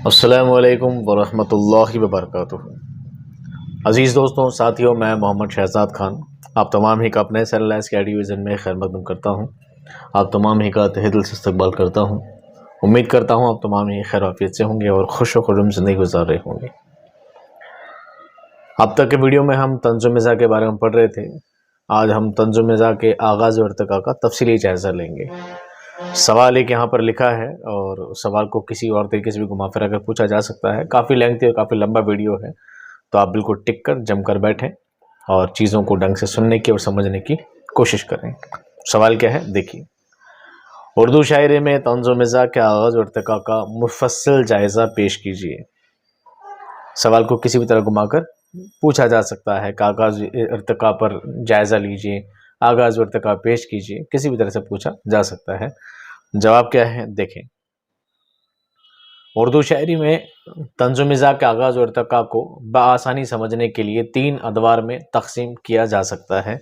السلام علیکم ورحمۃ اللہ وبرکاتہ۔ عزیز دوستوں، ساتھیوں، میں محمد شہزاد خان آپ تمام ہی کا اپنے سیلائس کے ڈویژن میں خیر مقدم کرتا ہوں۔ آپ تمام ہی کا تہہ دل سے استقبال کرتا ہوں۔ امید کرتا ہوں آپ تمام ہی خیر وافیت سے ہوں گے اور خوش و خرم زندگی گزار رہے ہوں گے۔ اب تک کے ویڈیو میں ہم طنز و مزاح کے بارے میں پڑھ رہے تھے۔ آج ہم طنز و مزاح کے آغاز اور ارتقاء کا تفصیلی جائزہ لیں گے۔ سوال ایک یہاں پر لکھا ہے اور سوال کو کسی اور طریقے سے بھی گھما پھرا کر پوچھا جا سکتا ہے۔ کافی لینتھی اور کافی لمبا ویڈیو ہے، تو آپ بالکل ٹک کر جم کر بیٹھیں اور چیزوں کو ڈھنگ سے سننے کی اور سمجھنے کی کوشش کریں۔ سوال کیا ہے دیکھیے۔ اردو شاعری میں طنز و مزاح کے آغاز اور ارتقاء کا مفصل جائزہ پیش کیجیے۔ سوال کو کسی بھی طرح گھما کر پوچھا جا سکتا ہے کہ آغاز ارتقاء پر جائزہ لیجیے، آغاز و ارتقاء پیش کیجیے، کسی بھی طرح سے پوچھا جا سکتا ہے۔ جواب کیا ہے دیکھیں۔ اردو شاعری میں طنز و مزاح کے آغاز و ارتقاء کو بآسانی سمجھنے کے لیے 3 ادوار میں تقسیم کیا جا سکتا ہے۔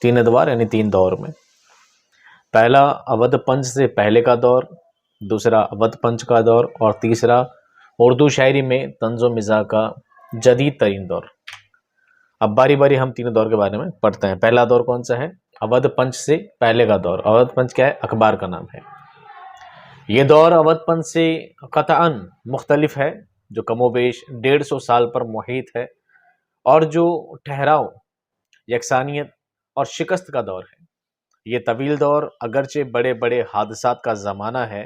3 ادوار یعنی 3 دور میں۔ پہلا اودھ پنچ سے پہلے کا دور، دوسرا اودھ پنچ کا دور اور تیسرا اردو شاعری میں طنز و مزاح کا جدید ترین دور۔ اب باری باری ہم تینوں دور کے بارے میں پڑھتے ہیں۔ پہلا دور کون سا ہے؟ اودھ پنچ سے پہلے کا دور۔ اودھ پنچ کیا ہے؟ اخبار کا نام ہے۔ یہ دور اودھ پنچ سے قطعاً مختلف ہے، جو کم و بیش 150 سال پر محیط ہے اور جو ٹھہراؤ، یکسانیت اور شکست کا دور ہے۔ یہ طویل دور اگرچہ بڑے بڑے حادثات کا زمانہ ہے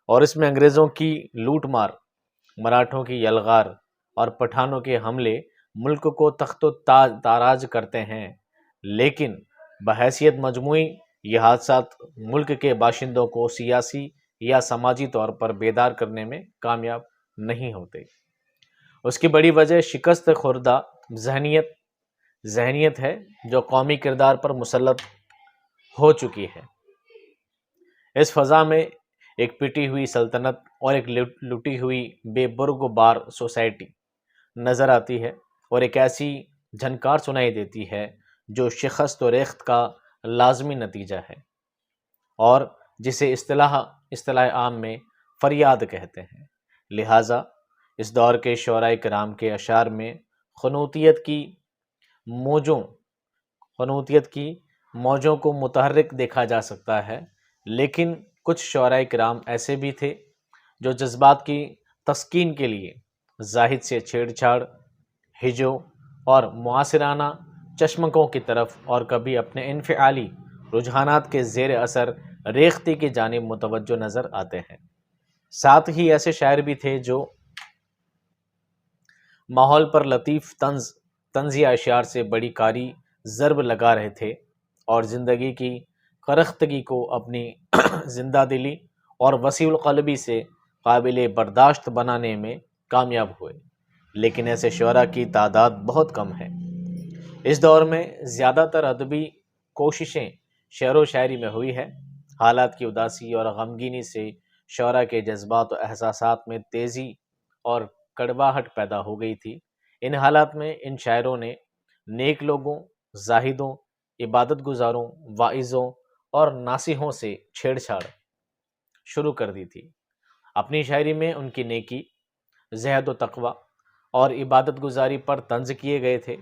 اور اس میں انگریزوں کی لوٹ مار، مراٹھوں کی یلغار اور پٹھانوں کے حملے ملک کو تخت و تاراج کرتے ہیں، لیکن بحیثیت مجموعی یہ حادثات ملک کے باشندوں کو سیاسی یا سماجی طور پر بیدار کرنے میں کامیاب نہیں ہوتے۔ اس کی بڑی وجہ شکست خوردہ ذہنیت ہے جو قومی کردار پر مسلط ہو چکی ہے۔ اس فضا میں ایک پٹی ہوئی سلطنت اور ایک لٹی ہوئی بے برگ و بار سوسائٹی نظر آتی ہے اور ایک ایسی جھنکار سنائی دیتی ہے جو شکست و ریخت کا لازمی نتیجہ ہے اور جسے اصطلاح عام میں فریاد کہتے ہیں۔ لہٰذا اس دور کے شعراء کرام کے اشعار میں خنوتیت کی موجوں کو متحرک دیکھا جا سکتا ہے، لیکن کچھ شعراء کرام ایسے بھی تھے جو جذبات کی تسکین کے لیے زاہد سے چھیڑ چھاڑ، ہجو اور معاصرانہ چشمکوں کی طرف اور کبھی اپنے انفعالی رجحانات کے زیر اثر ریختی کی جانب متوجہ نظر آتے ہیں۔ ساتھ ہی ایسے شاعر بھی تھے جو ماحول پر لطیف طنزیہ اشعار سے بڑی کاری ضرب لگا رہے تھے اور زندگی کی کرختگی کو اپنی زندہ دلی اور وسیع القلبی سے قابل برداشت بنانے میں کامیاب ہوئے، لیکن ایسے شعراء کی تعداد بہت کم ہے۔ اس دور میں زیادہ تر ادبی کوششیں شعر و شاعری میں ہوئی ہے۔ حالات کی اداسی اور غمگینی سے شعراء کے جذبات و احساسات میں تیزی اور کڑواہٹ پیدا ہو گئی تھی۔ ان حالات میں ان شاعروں نے نیک لوگوں، زاہدوں، عبادت گزاروں، واعظوں اور ناصحوں سے چھیڑ چھاڑ شروع کر دی تھی۔ اپنی شاعری میں ان کی نیکی، زہد و تقوی اور عبادت گزاری پر طنز کیے گئے تھے،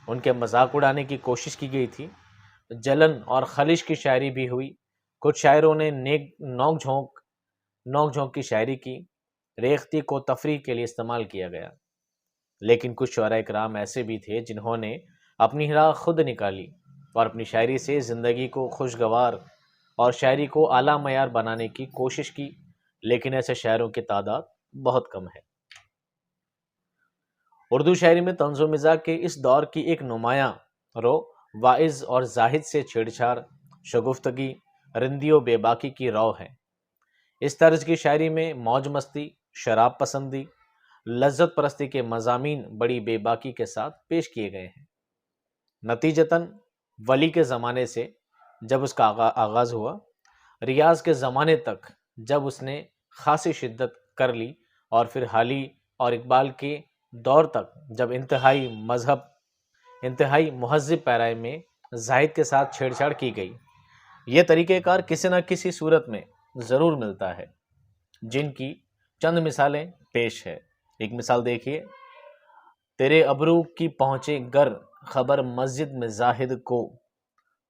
ان کے مذاق اڑانے کی کوشش کی گئی تھی۔ جلن اور خلش کی شاعری بھی ہوئی۔ کچھ شاعروں نے نوک جھونک کی شاعری کی، ریختی کو تفریح کے لیے استعمال کیا گیا، لیکن کچھ شعراء کرام ایسے بھی تھے جنہوں نے اپنی راہ خود نکالی اور اپنی شاعری سے زندگی کو خوشگوار اور شاعری کو اعلیٰ معیار بنانے کی کوشش کی، لیکن ایسے شاعروں کی تعداد بہت کم ہے۔ اردو شاعری میں طنز و مزاح کے اس دور کی ایک نمایاں رو واعظ اور زاہد سے چھیڑ چھاڑ، شگفتگی، رندی و بے باکی کی رو ہے۔ اس طرز کی شاعری میں موج مستی، شراب پسندی، لذت پرستی کے مضامین بڑی بے باکی کے ساتھ پیش کیے گئے ہیں۔ نتیجتاً ولی کے زمانے سے جب اس کا آغاز ہوا، ریاض کے زمانے تک جب اس نے خاصی شدت کر لی، اور پھر حالی اور اقبال کے دور تک جب انتہائی مہذب پیرائی میں زاہد کے ساتھ چھیڑ چھاڑ کی گئی، یہ طریقہ کار کسی نہ کسی صورت میں ضرور ملتا ہے، جن کی چند مثالیں پیش ہے۔ ایک مثال دیکھیے، تیرے ابرو کی پہنچے گر خبر مسجد میں زاہد کو،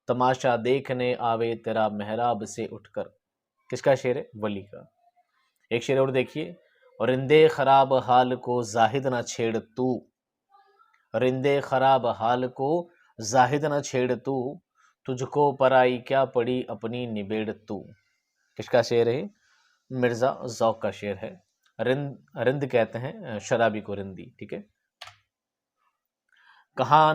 تماشا دیکھنے آوے تیرا محراب سے اٹھ کر۔ کس کا شعر ہے؟ ولی کا۔ ایک شعر اور دیکھیے، رندے خراب حال کو زاہد نہ چھیڑ تو، رندے خراب حال کو زاہد نہ چھیڑ تو، تجھ کو پرائی کیا پڑی اپنی نبیڑ تو۔ کس کا شعر ہے؟ مرزا ذوق کا شعر ہے۔ رند کہتے ہیں شرابی کو، رندی، ٹھیک ہے۔ کہاں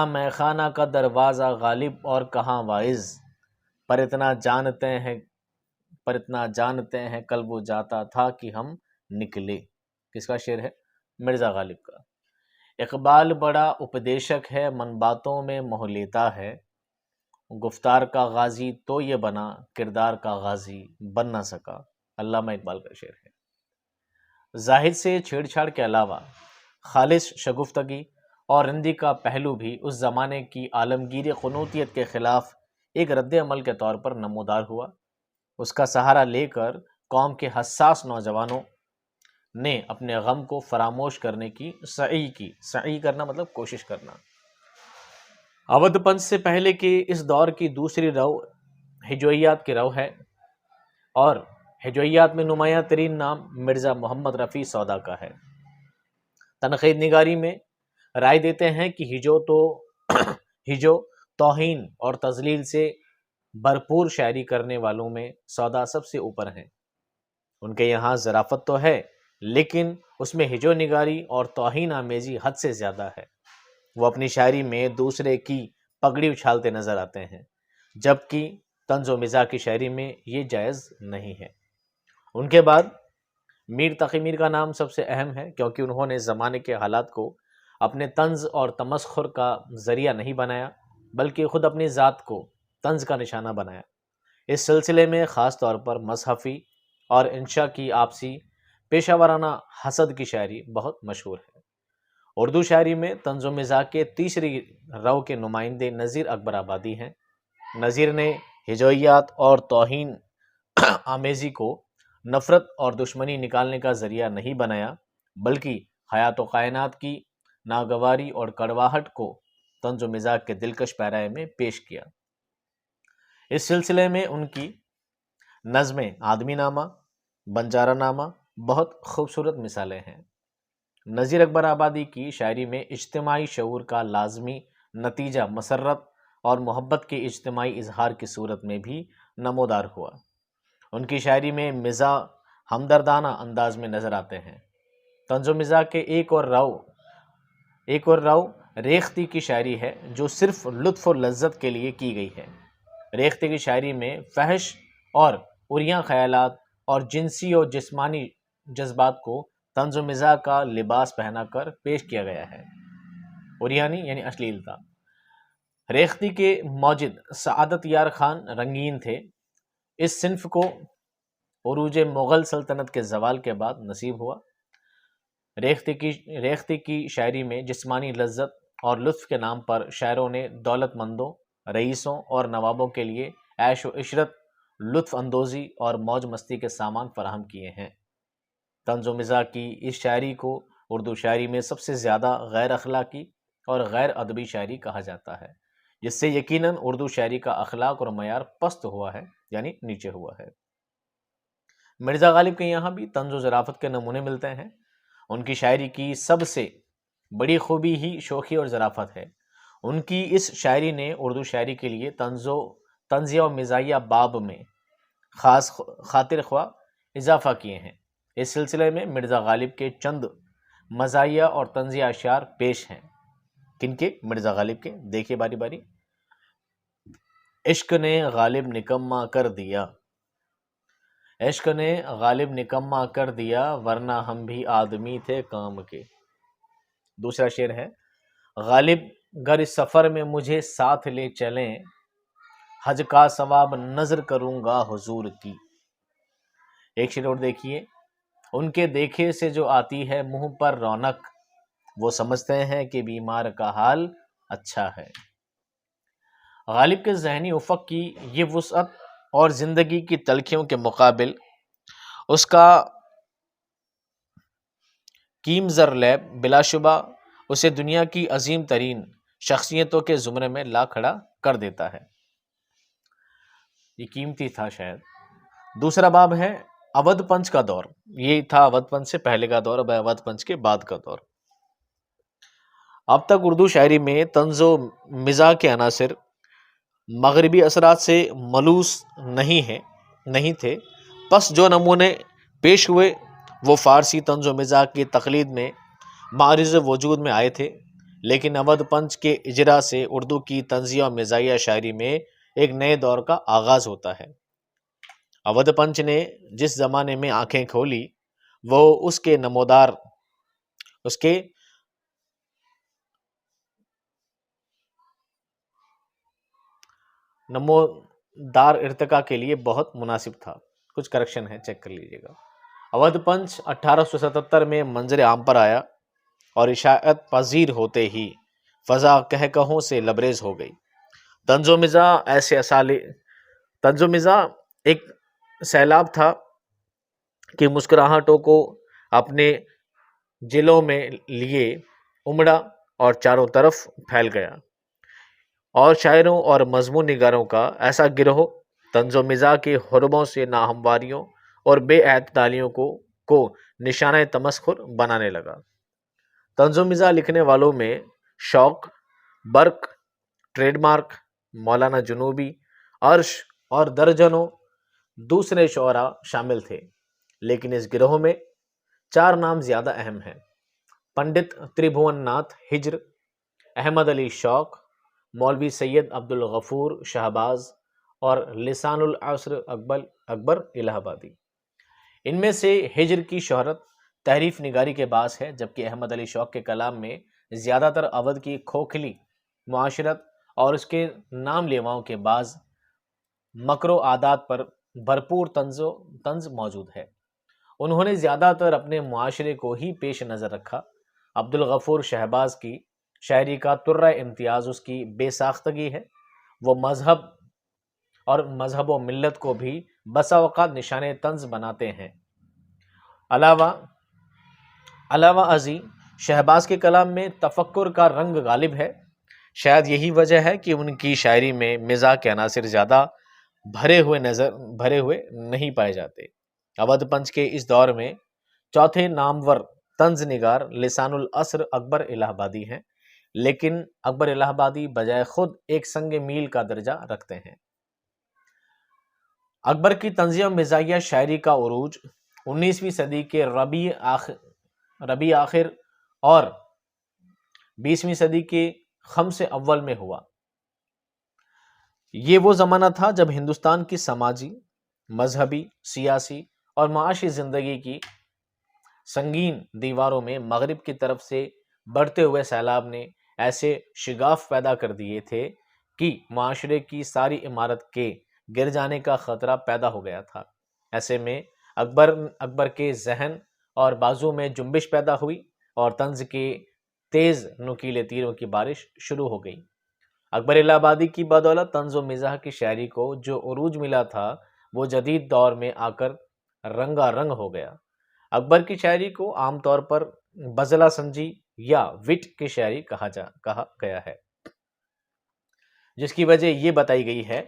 میخانہ کا دروازہ غالب اور کہاں واعظ، پر اتنا جانتے ہیں کل وہ جاتا تھا کہ ہم نکلے۔ کس کا شعر ہے؟ مرزا غالب کا۔ اقبال بڑا اپدیشک ہے، من باتوں میں موہ لیتا ہے، گفتار کا غازی تو یہ بنا، کردار کا غازی بن نہ سکا۔ علامہ اقبال کا شعر ہے۔ زاہد سے چھیڑ چھاڑ کے علاوہ خالص شگفتگی اور رندی کا پہلو بھی اس زمانے کی عالمگیر قنوطیت کے خلاف ایک رد عمل کے طور پر نمودار ہوا۔ اس کا سہارا لے کر قوم کے حساس نوجوانوں نے اپنے غم کو فراموش کرنے کی سعی کرنا مطلب کوشش کرنا۔ اودھ پنت سے پہلے کے اس دور کی دوسری رو ہجویات کی رو ہے، اور ہجویات میں نمایاں ترین نام مرزا محمد رفیع سودا کا ہے۔ تنقید نگاری میں رائے دیتے ہیں کہ ہجو توہین اور تضلیل سے بھرپور شاعری کرنے والوں میں سودا سب سے اوپر ہیں۔ ان کے یہاں ظرافت تو ہے، لیکن اس میں ہجو نگاری اور توہین آمیزی حد سے زیادہ ہے۔ وہ اپنی شاعری میں دوسرے کی پگڑی اچھالتے نظر آتے ہیں، جبکہ طنز و مزاح کی شاعری میں یہ جائز نہیں ہے۔ ان کے بعد میر تقی میر کا نام سب سے اہم ہے، کیونکہ انہوں نے زمانے کے حالات کو اپنے طنز اور تمسخر کا ذریعہ نہیں بنایا، بلکہ خود اپنی ذات کو طنز کا نشانہ بنایا۔ اس سلسلے میں خاص طور پر مصحفی اور انشا کی آپسی پیشہ ورانہ حسد کی شاعری بہت مشہور ہے۔ اردو شاعری میں طنز و مزاح کے تیسری رو کے نمائندے نذیر اکبر آبادی ہیں۔ نذیر نے ہجویات اور توہین آمیزی کو نفرت اور دشمنی نکالنے کا ذریعہ نہیں بنایا، بلکہ حیات و کائنات کی ناگواری اور کڑواہٹ کو طنز و مزاح کے دلکش پیرائے میں پیش کیا۔ اس سلسلے میں ان کی نظمیں آدمی نامہ، بنجارہ نامہ بہت خوبصورت مثالیں ہیں۔ نذیر اکبر آبادی کی شاعری میں اجتماعی شعور کا لازمی نتیجہ مسرت اور محبت کے اجتماعی اظہار کی صورت میں بھی نمودار ہوا۔ ان کی شاعری میں مزاح ہمدردانہ انداز میں نظر آتے ہیں۔ طنز و مزاح کے ایک اور رو ریختی کی شاعری ہے، جو صرف لطف و لذت کے لیے کی گئی ہے۔ ریختی کی شاعری میں فحش اور عریاں خیالات اور جنسی اور جسمانی جذبات کو طنز و مزاح کا لباس پہنا کر پیش کیا گیا ہے۔ عریانی یعنی اشلیلتا۔ ریختی کے موجد سعادت یار خان رنگین تھے۔ اس صنف کو عروج مغل سلطنت کے زوال کے بعد نصیب ہوا۔ ریختی کی شاعری میں جسمانی لذت اور لطف کے نام پر شاعروں نے دولت مندوں، رئیسوں اور نوابوں کے لیے عیش و عشرت، لطف اندوزی اور موج مستی کے سامان فراہم کیے ہیں۔ طنز و مزاح کی اس شاعری کو اردو شاعری میں سب سے زیادہ غیر اخلاقی اور غیر ادبی شاعری کہا جاتا ہے، جس سے یقیناً اردو شاعری کا اخلاق اور معیار پست ہوا ہے، یعنی نیچے ہوا ہے۔ مرزا غالب کے یہاں بھی طنز و ظرافت کے نمونے ملتے ہیں۔ ان کی شاعری کی سب سے بڑی خوبی ہی شوخی اور ظرافت ہے۔ ان کی اس شاعری نے اردو شاعری کے لیے طنزیہ و مزاحیہ باب میں خاص خاطر خواہ اضافہ کیے ہیں۔ اس سلسلے میں مرزا غالب کے چند مزاحیہ اور طنزیہ اشعار پیش ہیں۔ کن کے؟ مرزا غالب کے۔ دیکھیے باری باری۔ عشق نے غالب نکما کر دیا، عشق نے غالب نکما کر دیا، ورنہ ہم بھی آدمی تھے کام کے۔ دوسرا شعر ہے، غالب گر اس سفر میں مجھے ساتھ لے چلیں، حج کا ثواب نظر کروں گا حضور کی۔ ایک شعر اور دیکھیے، ان کے دیکھے سے جو آتی ہے منہ پر رونق، وہ سمجھتے ہیں کہ بیمار کا حال اچھا ہے۔ غالب کے ذہنی افق کی یہ وسعت اور زندگی کی تلخیوں کے مقابل اس کا کیم زرلیب بلا شبہ اسے دنیا کی عظیم ترین شخصیتوں کے زمرے میں لا کھڑا کر دیتا ہے۔ یہ قیمتی تھا شاید۔ دوسرا باب ہے اودھ پنچ کا دور۔ یہ تھا اودھ پنچ سے پہلے کا دور، اب اودھ پنچ کے بعد کا دور۔ اب تک اردو شاعری میں طنز و مزاح کے عناصر مغربی اثرات سے ملوث نہیں تھے، پس جو نمونے پیش ہوئے وہ فارسی طنز و مزاح کی تقلید میں معرض وجود میں آئے تھے، لیکن اودھ پنچ کے اجرا سے اردو کی طنزیہ و مزاحیہ شاعری میں ایک نئے دور کا آغاز ہوتا ہے۔ اودھ پنچ نے جس زمانے میں آنکھیں کھولی وہ اس کے نمودار ارتقاء کے لیے بہت مناسب تھا۔ کچھ کریکشن ہے، چیک کر لیجئے گا۔ اودھ پنچ 1877 میں منظر عام پر آیا اور اشاعت پذیر ہوتے ہی فضا کہکہوں سے لبریز ہو گئی۔ طنز و مزاح ایک سیلاب تھا کہ مسکراہٹوں کو اپنے جلوں میں لیے امڑا اور چاروں طرف پھیل گیا، اور شاعروں اور مضمون نگاروں کا ایسا گروہ طنز و مزاح کے حربوں سے ناہمواریوں اور بے اعتدالیوں کو نشانہ تمسخر بنانے لگا۔ طنز و مزاح لکھنے والوں میں شوق، برق، ٹریڈ مارک، مولانا جنوبی، عرش اور درجنوں دوسرے شعراء شامل تھے، لیکن اس گروہ میں 4 نام زیادہ اہم ہیں: پنڈت تریبھون ناتھ ہجر، احمد علی شوق، مولوی سید عبد الغفور شہباز اور لسان العصر اکبر الہ آبادی۔ ان میں سے ہجر کی شہرت تحریف نگاری کے باعث ہے، جبکہ احمد علی شوق کے کلام میں زیادہ تر اودھ کی کھوکھلی معاشرت اور اس کے نام لیواؤں کے بعض مکر و عادات پر بھرپور طنز موجود ہے۔ انہوں نے زیادہ تر اپنے معاشرے کو ہی پیش نظر رکھا۔ عبد الغفور شہباز کی شاعری کا طرہ امتیاز اس کی بے ساختگی ہے۔ وہ مذہب و ملت کو بھی بسا اوقات نشان طنز بناتے ہیں۔ علاوہ ازیں شہباز کے کلام میں تفکر کا رنگ غالب ہے۔ شاید یہی وجہ ہے کہ ان کی شاعری میں مزاح کے عناصر زیادہ بھرے ہوئے نہیں پائے جاتے۔ اودھ پنچ کے اس دور میں چوتھے نامور طنز نگار لسان العصر اکبر الہ آبادی ہیں، لیکن اکبر الہ آبادی بجائے خود ایک سنگ میل کا درجہ رکھتے ہیں۔ اکبر کی طنزیہ و مزاحیہ شاعری کا عروج 19ویں صدی کے ربیع آخر اور 20ویں صدی کے خمس اول میں ہوا۔ یہ وہ زمانہ تھا جب ہندوستان کی سماجی، مذہبی، سیاسی اور معاشی زندگی کی سنگین دیواروں میں مغرب کی طرف سے بڑھتے ہوئے سیلاب نے ایسے شگاف پیدا کر دیے تھے کہ معاشرے کی ساری عمارت کے گر جانے کا خطرہ پیدا ہو گیا تھا۔ ایسے میں اکبر کے ذہن اور بازو میں جنبش پیدا ہوئی اور طنز کے تیز نکیلے تیروں کی بارش شروع ہو گئی۔ اکبر الہ آبادی کی بدولت طنز و مزاح کی شاعری کو جو عروج ملا تھا وہ جدید دور میں آ کر رنگا رنگ ہو گیا۔ اکبر کی شاعری کو عام طور پر بزلہ سنجی یا وٹ کی شاعری کہا گیا ہے، جس کی وجہ یہ بتائی گئی ہے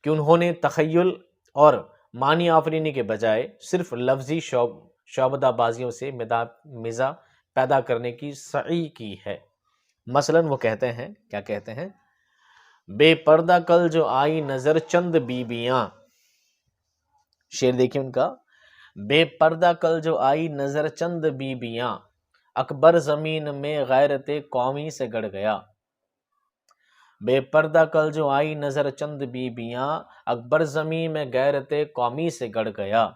کہ انہوں نے تخیل اور معنی آفرینی کے بجائے صرف لفظی شعبدہ بازیوں سے مزاح پیدا کرنے کی سعی کی ہے۔ مثلاً وہ کہتے ہیں، کیا کہتے ہیں؟ بے پردہ کل جو آئی نظر چند بیبیاں، شعر دیکھیں ان کا، بے پردہ کل جو آئی نظر چند بیبیاں، اکبر زمین میں غیرت قومی سے گڑ گیا۔ بے پردہ کل جو آئی نظر چند بیبیاں، اکبر زمین میں غیرت قومی سے گڑ گیا۔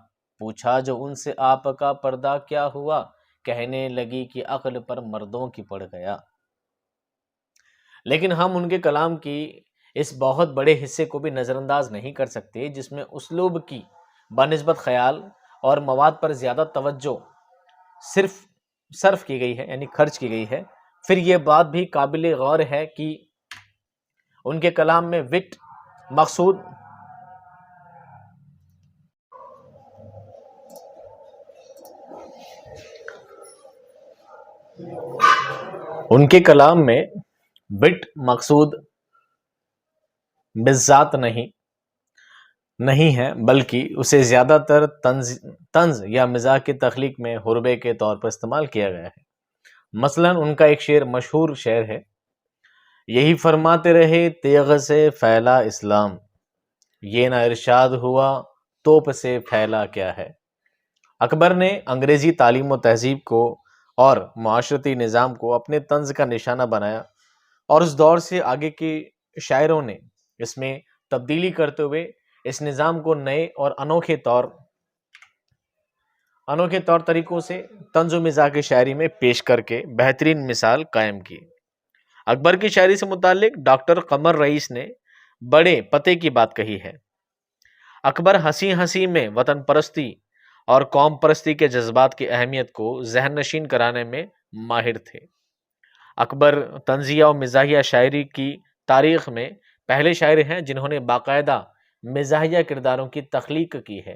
پوچھا جو ان سے آپ کا پردہ کیا ہوا، کہنے لگی کہ عقل پر مردوں کی پڑ گیا۔ لیکن ہم ان کے کلام کی اس بہت بڑے حصے کو بھی نظر انداز نہیں کر سکتے جس میں اسلوب کی بنسبت خیال اور مواد پر زیادہ توجہ صرف کی گئی ہے، یعنی خرچ کی گئی ہے۔ پھر یہ بات بھی قابل غور ہے کہ ان کے کلام میں وٹ مقصود ان کے کلام میں وٹ مقصود بالذات نہیں ہے، بلکہ اسے زیادہ تر طنز یا مزاح کی تخلیق میں حربے کے طور پر استعمال کیا گیا ہے۔ مثلا ان کا ایک شعر مشہور شعر ہے، یہی فرماتے رہے تیغ سے پھیلا اسلام، یہ نہ ارشاد ہوا توپ سے پھیلا کیا ہے۔ اکبر نے انگریزی تعلیم و تہذیب کو اور معاشرتی نظام کو اپنے طنز کا نشانہ بنایا، اور اس دور سے آگے کے شاعروں نے اس میں تبدیلی کرتے ہوئے اس نظام کو نئے اور انوکھے طور طریقوں سے طنز و مزاح کی شاعری میں پیش کر کے بہترین مثال قائم کی۔ اکبر کی شاعری سے متعلق ڈاکٹر قمر رئیس نے بڑے پتے کی بات کہی ہے، اکبر ہنسی ہنسی میں وطن پرستی اور قوم پرستی کے جذبات کی اہمیت کو ذہن نشین کرانے میں ماہر تھے۔ اکبر طنزیہ و مزاحیہ شاعری کی تاریخ میں پہلے شاعر ہیں جنہوں نے باقاعدہ مزاحیہ کرداروں کی تخلیق کی ہے،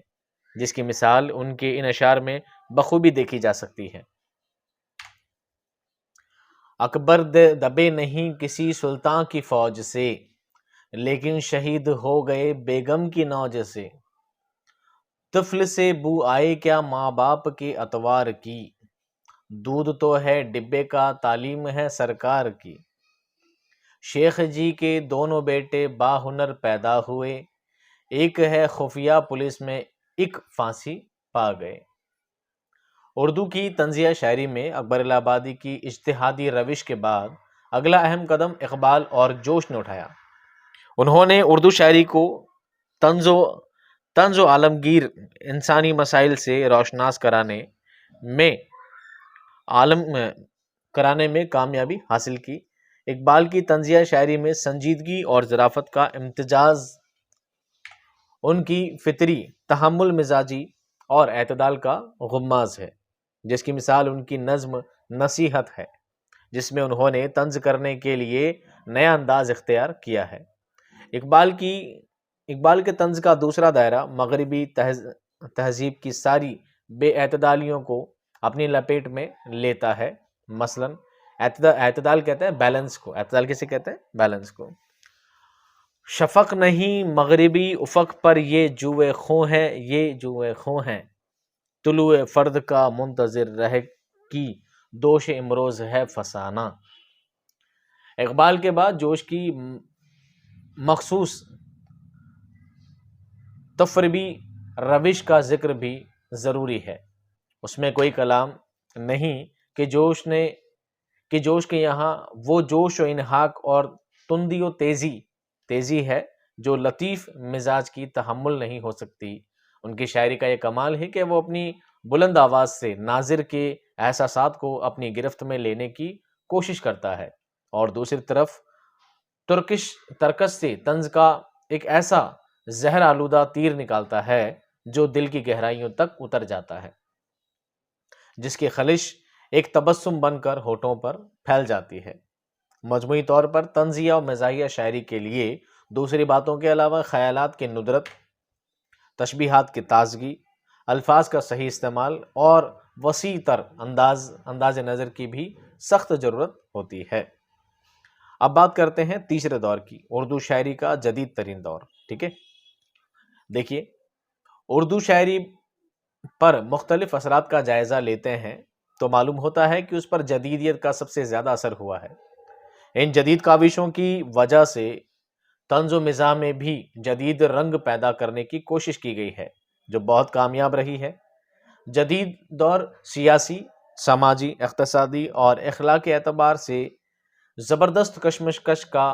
جس کی مثال ان کے ان اشعار میں بخوبی دیکھی جا سکتی ہے۔ اکبر دبے نہیں کسی سلطان کی فوج سے، لیکن شہید ہو گئے بیگم کی نوج سے۔ طفل سے بو آئے کیا ماں باپ کے اتوار کی، دودھ تو ہے ڈبے کا تعلیم ہے سرکار کی۔ شیخ جی کے دونوں بیٹے باہنر پیدا ہوئے، ایک ہے خفیہ پولیس میں ایک پھانسی پا گئے۔ اردو کی طنزیہ شاعری میں اکبر الہ آبادی کی اجتہادی روش کے بعد اگلا اہم قدم اقبال اور جوش نے اٹھایا۔ انہوں نے اردو شاعری کو طنز و عالمگیر انسانی مسائل سے روشناس کرانے میں کامیابی حاصل کی۔ اقبال کی طنزیہ شاعری میں سنجیدگی اور ظرافت کا امتزاج ان کی فطری تحمل مزاجی اور اعتدال کا غماز ہے، جس کی مثال ان کی نظم نصیحت ہے، جس میں انہوں نے طنز کرنے کے لیے نیا انداز اختیار کیا ہے۔ اقبال کے طنز کا دوسرا دائرہ مغربی تہذیب کی ساری بے اعتدالیوں کو اپنی لپیٹ میں لیتا ہے۔ مثلا اعتدال کہتے ہیں بیلنس کو، اعتدال کسے کہتے ہیں؟ بیلنس کو۔ شفق نہیں مغربی افق پر یہ جوئے خوں ہیں، طلوع فرد کا منتظر رہ کی دوش امروز ہے فسانہ۔ اقبال کے بعد جوش کی مخصوص تفریبی روش کا ذکر بھی ضروری ہے۔ اس میں کوئی کلام نہیں کہ جوش کے یہاں وہ جوش و انہاک اور تندی و تیزی ہے جو لطیف مزاج کی تحمل نہیں ہو سکتی۔ ان کی شاعری کا یہ کمال ہے کہ وہ اپنی بلند آواز سے ناظر کے احساسات کو اپنی گرفت میں لینے کی کوشش کرتا ہے، اور دوسری طرف ترکش سے طنز کا ایک ایسا زہر آلودہ تیر نکالتا ہے جو دل کی گہرائیوں تک اتر جاتا ہے، جس کی خلش ایک تبسم بن کر ہونٹوں پر پھیل جاتی ہے۔ مجموعی طور پر طنزیہ و مزاحیہ شاعری کے لیے دوسری باتوں کے علاوہ خیالات کی ندرت، تشبیہات کی تازگی، الفاظ کا صحیح استعمال اور وسیع تر انداز نظر کی بھی سخت ضرورت ہوتی ہے۔ اب بات کرتے ہیں تیسرے دور کی، اردو شاعری کا جدید ترین دور۔ ٹھیک ہے، دیکھیے اردو شاعری پر مختلف اثرات کا جائزہ لیتے ہیں تو معلوم ہوتا ہے کہ اس پر جدیدیت کا سب سے زیادہ اثر ہوا ہے۔ ان جدید کاوشوں کی وجہ سے طنز و مزاح میں بھی جدید رنگ پیدا کرنے کی کوشش کی گئی ہے، جو بہت کامیاب رہی ہے۔ جدید دور سیاسی، سماجی، اقتصادی اور اخلاقی اعتبار سے زبردست کشمکش کا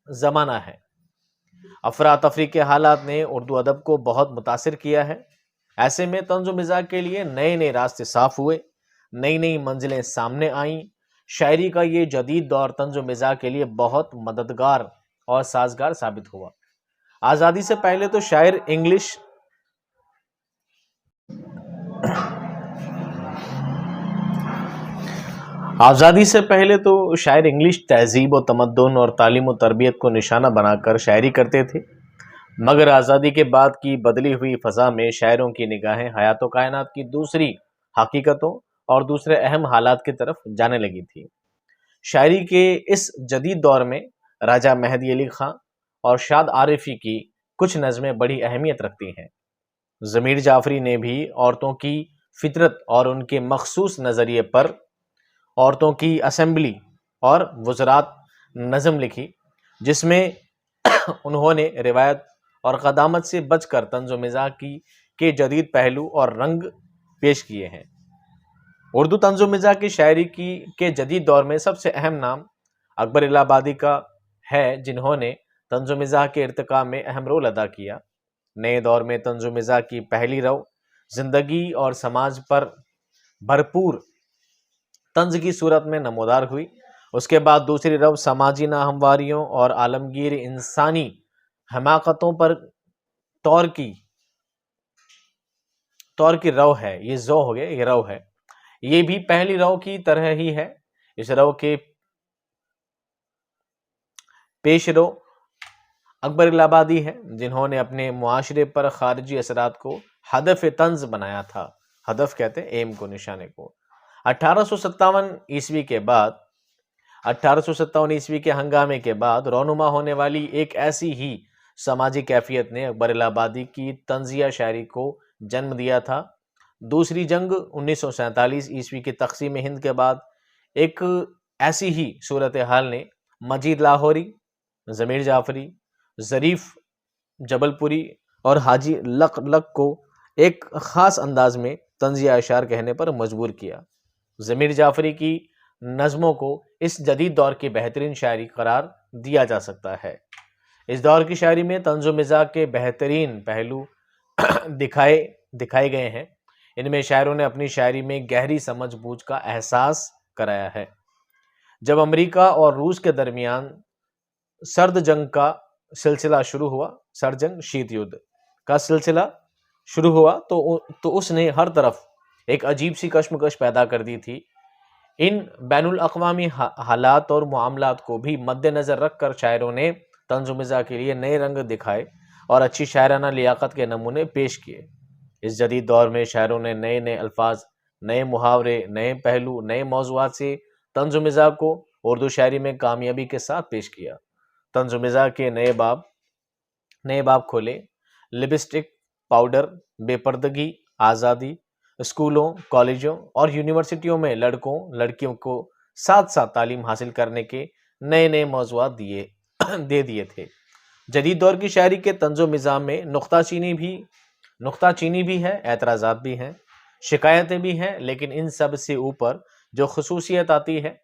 زمانہ ہے۔ افراتفری کے حالات نے اردو ادب کو بہت متاثر کیا ہے۔ ایسے میں طنز و مزاح کے لیے نئے راستے صاف ہوئے، نئی منزلیں سامنے آئیں۔ شاعری کا یہ جدید دور طنز و مزاح کے لیے بہت مددگار اور سازگار ثابت ہوا۔ آزادی سے پہلے تو شاعر انگلش تہذیب و تمدن اور تعلیم و تربیت کو نشانہ بنا کر شاعری کرتے تھے، مگر آزادی کے بعد کی بدلی ہوئی فضا میں شاعروں کی نگاہیں حیات و کائنات کی دوسری حقیقتوں اور دوسرے اہم حالات کی طرف جانے لگی تھی۔ شاعری کے اس جدید دور میں راجہ مہدی علی خان اور شاد عارفی کی کچھ نظمیں بڑی اہمیت رکھتی ہیں۔ ضمیر جعفری نے بھی عورتوں کی فطرت اور ان کے مخصوص نظریے پر عورتوں کی اسمبلی اور وزارت نظم لکھی، جس میں انہوں نے روایت اور قدامت سے بچ کر طنز و مزاح کے جدید پہلو اور رنگ پیش کیے ہیں۔ اردو طنز و مزاح کی شاعری کے جدید دور میں سب سے اہم نام اکبر الہ آبادی کا ہے، جنہوں نے طنز و مزاح کے ارتقاء میں اہم رول ادا کیا۔ نئے دور میں طنز و مزاح کی پہلی رو زندگی اور سماج پر بھرپور طنز کی صورت میں نمودار ہوئی۔ اس کے بعد دوسری رو سماجی ناہمواریوں اور عالمگیر انسانی حماقتوں پر طور کی رو ہے۔ یہ زو ہو گیا، یہ رو ہے، یہ بھی پہلی رو کی طرح ہی ہے۔ اس رو کے پیش رو اکبر الہ آبادی ہے، جنہوں نے اپنے معاشرے پر خارجی اثرات کو ہدف طنز بنایا تھا۔ ہدف کہتے ہیں ایم کو، نشانے کو۔ 1857 عیسوی کے ہنگامے کے بعد رونما ہونے والی ایک ایسی ہی سماجی کیفیت نے اکبر الہ آبادی کی طنزیہ شاعری کو جنم دیا تھا۔ دوسری جنگ 1947 عیسوی کی تقسیم ہند کے بعد ایک ایسی ہی صورتحال نے مجید لاہوری، ضمیر جعفری، ظریف جبل پوری اور حاجی لق لق کو ایک خاص انداز میں طنزیہ اشعار کہنے پر مجبور کیا۔ ضمیر جعفری کی نظموں کو اس جدید دور کی بہترین شاعری قرار دیا جا سکتا ہے۔ اس دور کی شاعری میں طنز و مزاح کے بہترین پہلو دکھائے گئے ہیں۔ ان میں شاعروں نے اپنی شاعری میں گہری سمجھ بوجھ کا احساس کرایا ہے۔ جب امریکہ اور روس کے درمیان سرد جنگ کا سلسلہ شروع ہوا، سرد جنگ شیت یدھ کا سلسلہ شروع ہوا تو اس نے ہر طرف ایک عجیب سی کشمکش پیدا کر دی تھی۔ ان بین الاقوامی حالات اور معاملات کو بھی مد نظر رکھ کر شاعروں نے طنز و مزاح کے لیے نئے رنگ دکھائے اور اچھی شاعرانہ لیاقت کے نمونے پیش کیے۔ اس جدید دور میں شاعروں نے نئے نئے الفاظ، نئے محاورے، نئے پہلو، نئے موضوعات سے طنز و مزاح کو اردو شاعری میں کامیابی کے ساتھ پیش کیا۔ طنز و مزاح کے نئے باب کھولے۔ لپسٹک، پاؤڈر، بے پردگی، آزادی، اسکولوں، کالجوں اور یونیورسٹیوں میں لڑکوں لڑکیوں کو ساتھ ساتھ تعلیم حاصل کرنے کے نئے نئے موضوعات دے دیے تھے۔ جدید دور کی شاعری کے طنز و مزاح میں نقطہ چینی بھی ہے، اعتراضات بھی ہیں، شکایتیں بھی ہیں، لیکن ان سب سے اوپر جو خصوصیت آتی ہے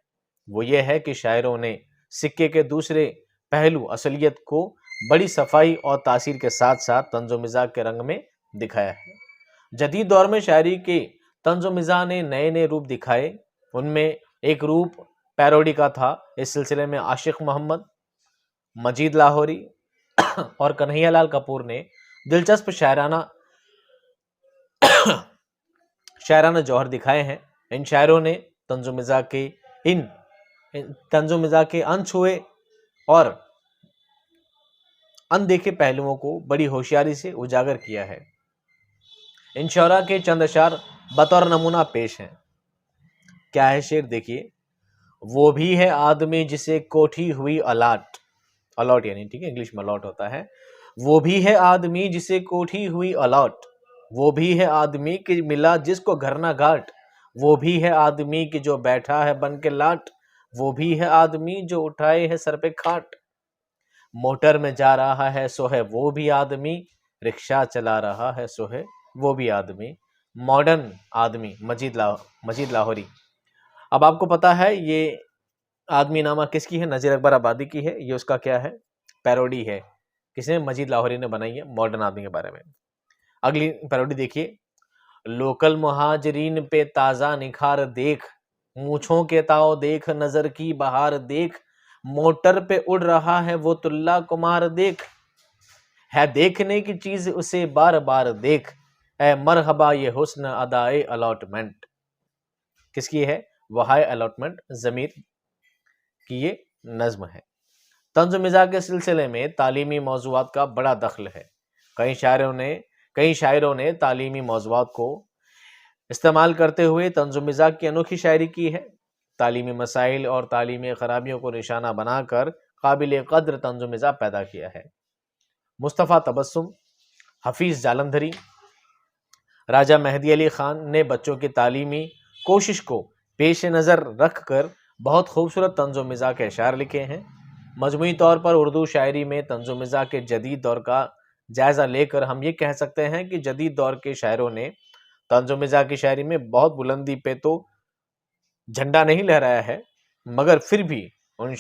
وہ یہ ہے کہ شاعروں نے سکے کے دوسرے پہلو اصلیت کو بڑی صفائی اور تاثیر کے ساتھ ساتھ طنز و مزاح کے رنگ میں دکھایا ہے۔ جدید دور میں شاعری کے طنز و مزاح نے نئے نئے روپ دکھائے۔ ان میں ایک روپ پیروڈی کا تھا۔ اس سلسلے میں عاشق محمد، مجید لاہوری اور کنہیا لال کپور نے دلچسپ شاعرانہ جوہر دکھائے ہیں۔ ان شاعروں نے طنز و مزاح کے انچھوئے اور اندیکھے پہلوؤں کو بڑی ہوشیاری سے اجاگر کیا ہے۔ ان شعراء کے چند اشعار بطور نمونہ پیش ہیں۔ کیا ہے شعر؟ دیکھیے: وہ بھی ہے آدمی جسے کوٹھی ہوئی الاٹ یعنی ٹھیک ہے، انگلش میں الاٹ ہوتا ہے۔ وہ بھی ہے آدمی جسے کوٹھی ہوئی الاٹ، وہ بھی ہے آدمی کہ ملا جس کو گھر نہ گھاٹ، وہ بھی ہے آدمی کہ جو بیٹھا ہے بن کے لاٹ، وہ بھی ہے آدمی جو اٹھائے ہے سر پہ کھاٹ، موٹر میں جا رہا ہے سو ہے وہ بھی آدمی، رکشہ چلا رہا ہے سو ہے وہ بھی آدمی۔ ماڈرن آدمی، مجید لاہوری۔ اب آپ کو پتا ہے یہ آدمی نامہ کس کی ہے؟ نذیر اکبر آبادی کی ہے۔ یہ اس کا کیا ہے؟ پیروڈی ہے۔ کس نے؟ مجید لاہوری نے بنائی ہے ماڈرن آدمی کے بارے میں۔ اگلی پیروڈی دیکھیے: لوکل مہاجرین پہ تازہ نکھار دیکھ، مونچھوں کے تاؤ دیکھ، نظر کی بہار دیکھ، موٹر پہ اڑ رہا ہے وہ تلا کمار دیکھ، ہے دیکھنے کی چیز اسے بار بار دیکھ، اے مرحبا یہ حسن ادائے الاٹمنٹ۔ کس کی ہے؟ وہائے الاٹمنٹ، ضمیر کی یہ نظم ہے۔ طنز و مزاح کے سلسلے میں تعلیمی موضوعات کا بڑا دخل ہے۔ کئی شاعروں نے تعلیمی موضوعات کو استعمال کرتے ہوئے طنز و مزاح کی انوکھی شاعری کی ہے۔ تعلیمی مسائل اور تعلیمی خرابیوں کو نشانہ بنا کر قابل قدر طنز و مزاح پیدا کیا ہے۔ مصطفیٰ تبسم، حفیظ جالندھری، راجہ مہدی علی خان نے بچوں کی تعلیمی کوشش کو پیش نظر رکھ کر بہت خوبصورت طنز و مزاح کے اشعار لکھے ہیں۔ مجموعی طور پر اردو شاعری میں طنز و مزاح کے جدید دور کا جائزہ لے کر ہم یہ کہہ سکتے ہیں کہ جدید دور کے شاعروں نے طنز و مزاح کی شاعری میں بہت بلندی پہ تو جھنڈا نہیں لہرایا ہے، مگر پھر بھی ان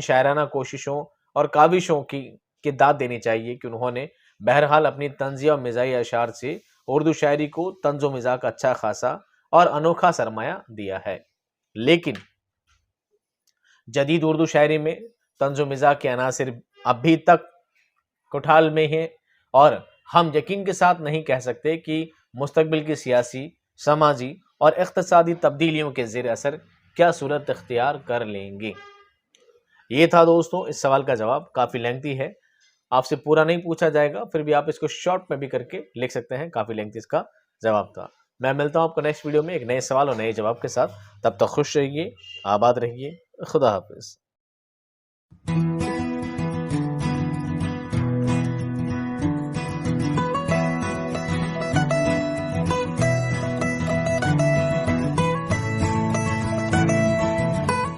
شاعرانہ کوششوں اور کاوشوں کی داد دینی چاہیے کہ انہوں نے بہرحال اپنی طنزیہ اور مزاحیہ اشعار سے اردو شاعری کو طنز و مزاح کا اچھا خاصا اور انوکھا سرمایہ دیا ہے۔ لیکن جدید اردو شاعری میں طنز و مزاح کے عناصر ابھی تک کٹھال میں ہیں، اور ہم یقین کے ساتھ نہیں کہہ سکتے کہ مستقبل کی سیاسی، سماجی اور اقتصادی تبدیلیوں کے زیر اثر کیا صورت اختیار کر لیں گے۔ یہ تھا دوستوں اس سوال کا جواب، کافی لینگتھی ہے، آپ سے پورا نہیں پوچھا جائے گا، پھر بھی آپ اس کو شارٹ میں بھی کر کے لکھ سکتے ہیں، کافی لینگتھی اس کا جواب تھا۔ میں ملتا ہوں آپ کو نیکسٹ ویڈیو میں ایک نئے سوال اور نئے جواب کے ساتھ، تب تک خوش رہیے، آباد رہیے، خدا حافظ۔